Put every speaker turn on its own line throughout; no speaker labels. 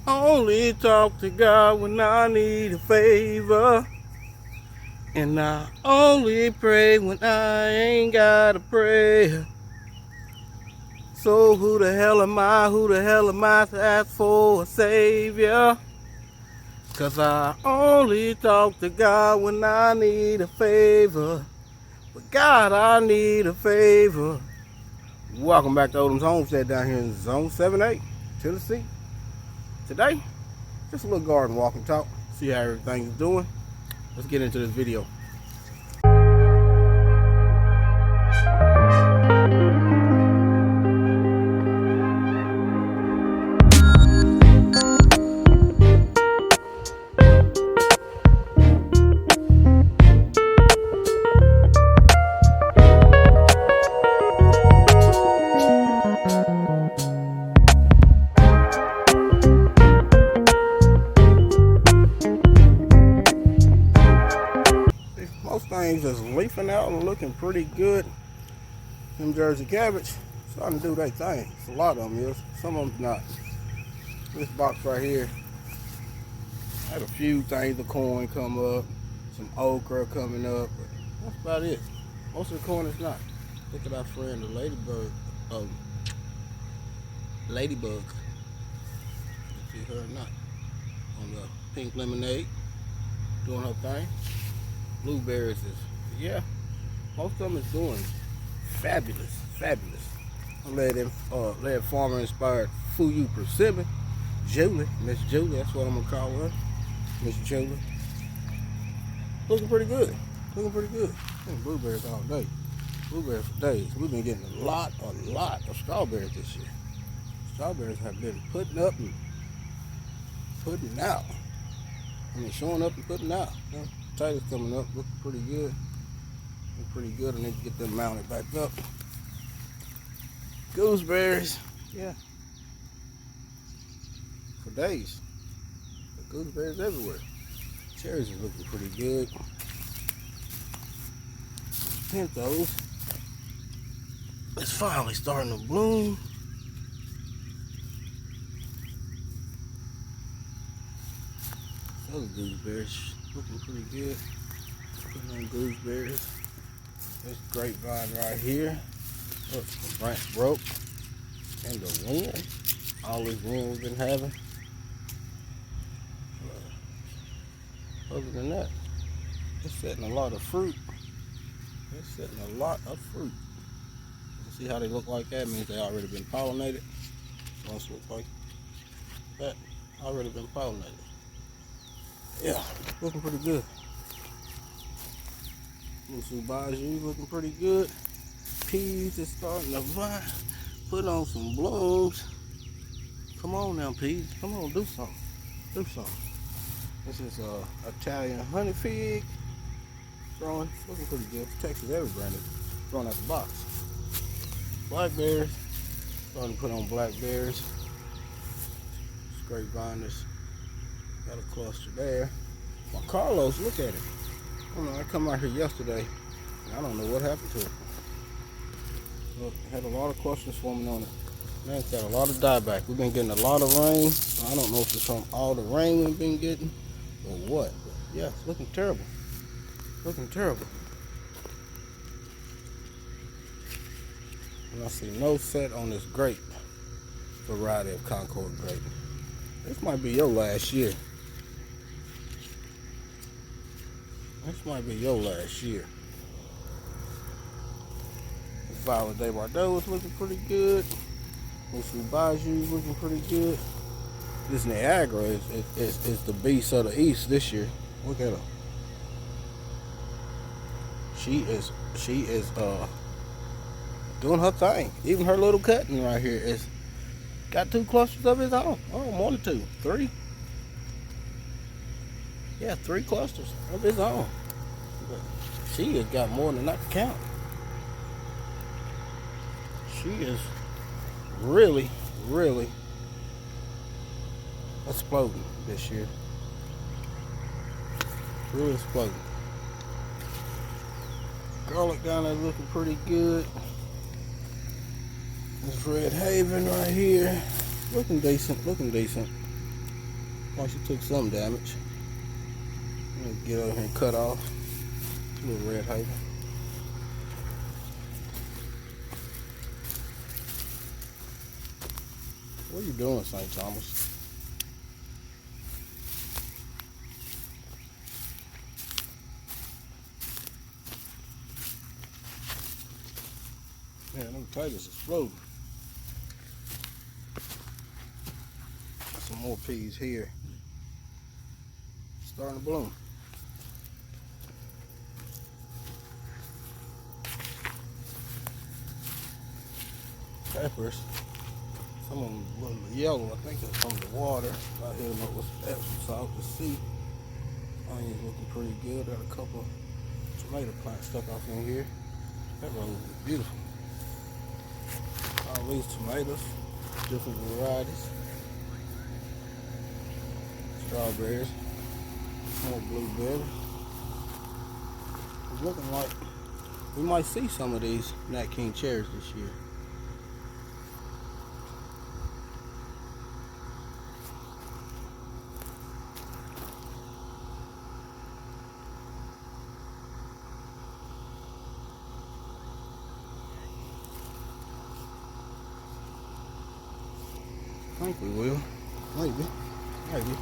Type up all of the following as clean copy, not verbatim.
only talk to God when I need a favor. And I only pray when I ain't got a prayer. So who the hell am I? Who the hell am I to ask for a savior? Cause I only talk to God when I need a favor. But God, I need a favor. Welcome back to Odom's Homestead down here in Zone 7A, Tennessee. Today, just a little garden walk and talk. See how everything's doing. Let's get into this video. Most things is leafing out and looking pretty good. Them Jersey cabbage starting to do their thing. It's a lot of them is. Some of them not. This box right here had a few things of corn come up, some okra coming up, but that's about it. Most of the corn is not. Look at our friend the ladybug. Ladybug. You see her or not? On the pink lemonade, doing her thing. Blueberries is, yeah, most of them is doing fabulous. I led farmer inspired Fuyu Persimmon, Julie, Miss Julie, that's what I'm gonna call her, Miss Julie. Looking pretty good. Blueberries all day. Blueberries for days. We've been getting a lot of strawberries this year. Strawberries have been putting up and putting out. I mean, showing up and putting out. You know, potatoes coming up, looking pretty good. I need to get them mounted back up. Gooseberries, yeah. For days. The gooseberries everywhere. Cherries are looking pretty good. Pintos. It's finally starting to bloom. Other gooseberries looking pretty good. Putting on gooseberries. This grapevine right here. Look, the branch broke. And the wind. All this wind we've been having. Other than that, it's setting a lot of fruit. See how they look like that? Means they already been pollinated. Those look like that. Already been pollinated. Yeah, looking pretty good. Musubaju looking pretty good. Peas is starting to vine. Put on some blooms. Come on now, peas. Come on, do something. This is Italian honey fig. Growing, looking pretty good. Texas every branded. Growing out the box. Blackberries. Starting to put on blackberries. Grapevines. Got a cluster there. My Carlos, look at it. I don't know, I come out here yesterday and I don't know what happened to it. Look, it had a lot of clusters forming on it. Man, it's got a lot of dieback. We've been getting a lot of rain. So I don't know if it's from all the rain we've been getting or what. But yeah, it's looking terrible. And I see no set on this grape variety of Concord grape. This might be your last year. Violet de Bordeaux is looking pretty good. Musubaju is looking pretty good. This Niagara is the beast of the east this year. Look at her. She is doing her thing. Even her little cutting right here is got 2 clusters of its own. Oh, more than 2, 3. Yeah, 3 clusters of its own. But she has got more than I can count. She is really exploding this year. Really exploding. Garlic down there looking pretty good. This Red Haven right here, looking decent. Well, she took some damage. I'm gonna get over here and cut off. A little red hyper. What are you doing, St. Thomas? Man, them potatoes exploding. Some more peas here. Starting to bloom. Peppers. Some of them a little yellow. I think it's from the water. Out here, know what's Epsom salt to see. Onions looking pretty good. Got a couple tomato plants stuck off in here. That road is beautiful. All these tomatoes, different varieties. Strawberries, more blueberries. It's looking like we might see some of these Nat King cherries this year. I think we will. Maybe. Maybe.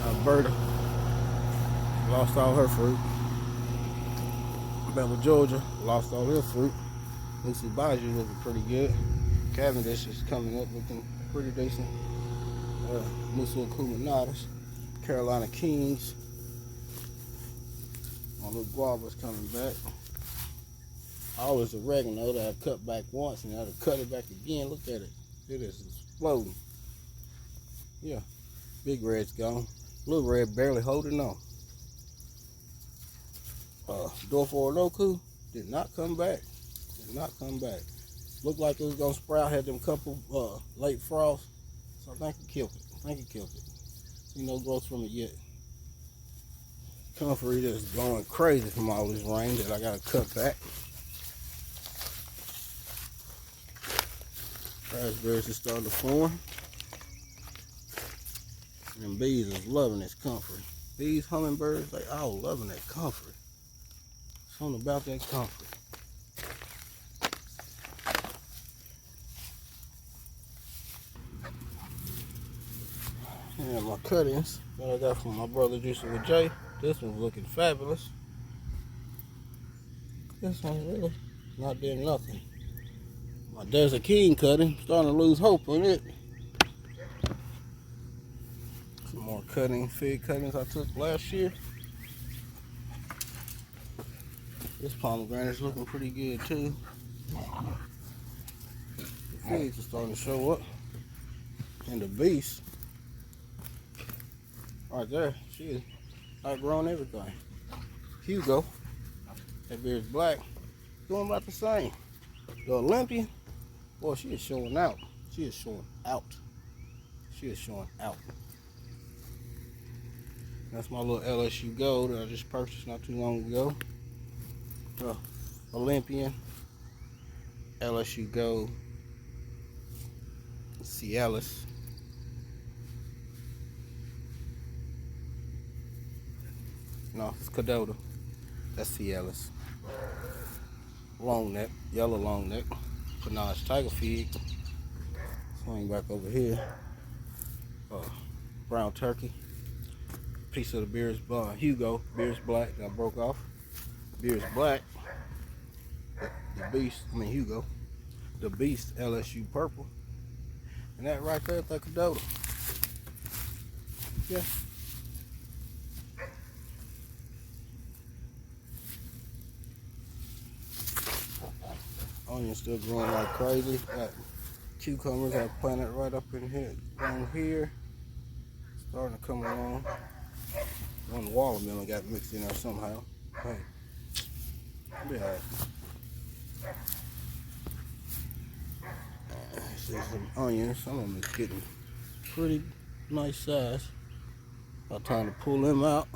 Alberta lost all her fruit. Alabama, Georgia lost all their fruit. Lucy Bayou looking pretty good. Cavendish is coming up looking pretty decent. Musa Kumanadas, Carolina Kings. My little guava's coming back. All this oregano that I've cut back once and I had to cut it back again. Look at it. It is exploding. Yeah. Big red's gone. Little red barely holding on. Dorf Orinoco did not come back. Did not come back. Looked like it was gonna sprout. Had them couple late frosts. So I think it killed it. I think it killed it. See no growth from it yet. Comfrey just going crazy from all this rain that I gotta cut back. Raspberries is starting to form. And bees is loving this comfrey. Bees, hummingbirds, they all loving that comfrey. Something about that comfrey. And my cuttings that I got from my brother Juicing with Jay. This one's looking fabulous. This one's really not doing nothing. My Desert King cutting, starting to lose hope on it. Some more fig cuttings I took last year. This pomegranate's looking pretty good too. The figs are starting to show up. And the beast, right there, she is outgrown everything. Hugo, that beard's black, doing about the same. The Olympian, boy, she is showing out. She is showing out. She is showing out. That's my little LSU Gold that I just purchased not too long ago. Olympian, LSU Gold, Cialis. No, it's Cadota. That's Cialis. Long neck, yellow long neck. Panache Tiger Fig. Swing back over here. Brown turkey. Piece of the Beard's Hugo, Beard's black that I broke off. Beard's black. The beast, Hugo. The beast, LSU purple. And that right there, that Cadota. Yeah. Onions still growing like crazy. Got cucumbers I planted right up in here, down here. Starting to come along. One watermelon got mixed in there somehow. Hey, be alright. See some onions. Some of them is getting pretty nice size. About time to pull them out.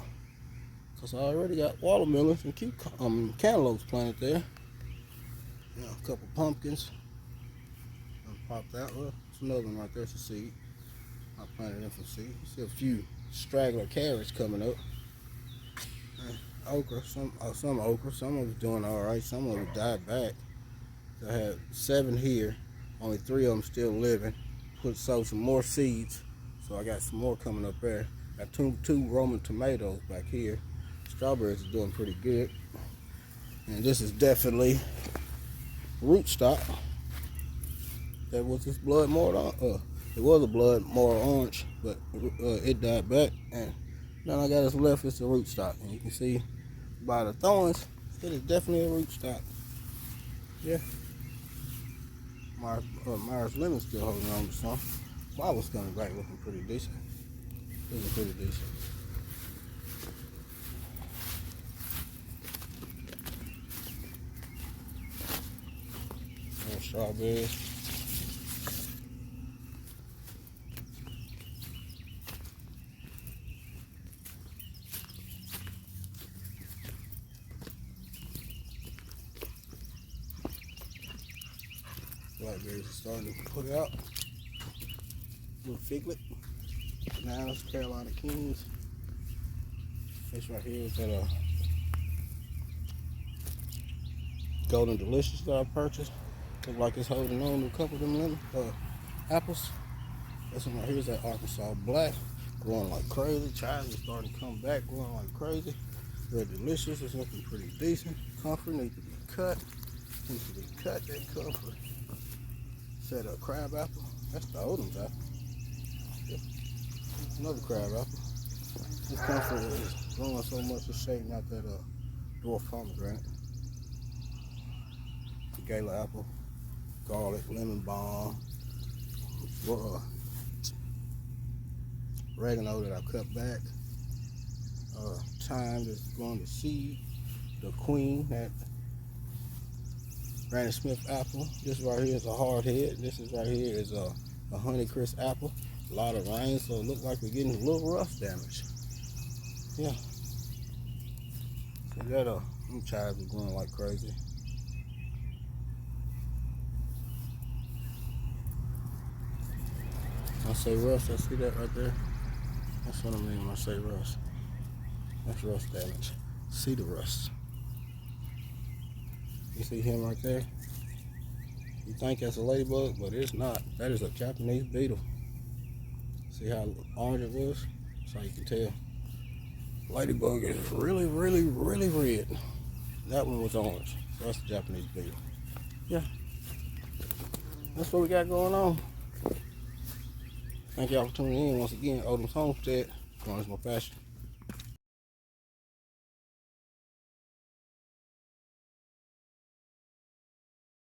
Cause I already got watermelons and cantaloupes planted there. You know, a couple pumpkins. Popped out. Well, it's another one right there. It's a seed. I planted them from seed. See a few straggler carrots coming up. Okra, some okra. Some of it's doing all right. Some of it died back. I had 7 here. Only 3 of them still living. Sowed some more seeds, so I got some more coming up there. Got two Roman tomatoes back here. Strawberries are doing pretty good. And this is definitely rootstock. That was this blood more it was a blood more orange, but it died back, and now I got this left. It's a rootstock, and you can see by the thorns it is definitely a rootstock. Yeah. Myers Lemon still holding on to some. Mine was coming back looking pretty decent. Looking pretty decent. More strawberries. Blackberries are starting to put out. Little figlet. Bananas, Carolina Kings. This right here is that Golden Delicious that I purchased. Looks like it's holding on to a couple of them apples. This one right here is that Arkansas Black. Growing like crazy. Chives is starting to come back, growing like crazy. Red Delicious is looking pretty decent. Comfort needs to be cut. Needs to be cut, that comfort. Set a crab apple. That's the Odom's apple. Yep. Another crab apple. This comfort is growing so much it's shaking out that dwarf pomegranate. Gala apple, garlic, lemon balm, oregano that I cut back, thyme that's going to seed, the queen, that Granny Smith apple. This right here is a hard head. This is right here is a Honeycrisp apple. A lot of rain, so it looks like we're getting a little rust damage. Yeah. So that them chives are going like crazy. I say rust, I see that right there. That's what I mean when I say rust. That's rust damage. See the rust. You see him right there? You think that's a ladybug, but it's not. That is a Japanese beetle. See how orange it was? That's how you can tell. Ladybug is really, really, really red. That one was orange. So that's a Japanese beetle. Yeah. That's what we got going on. Thank y'all for tuning in once again. Odom's Homestead, growing is my passion.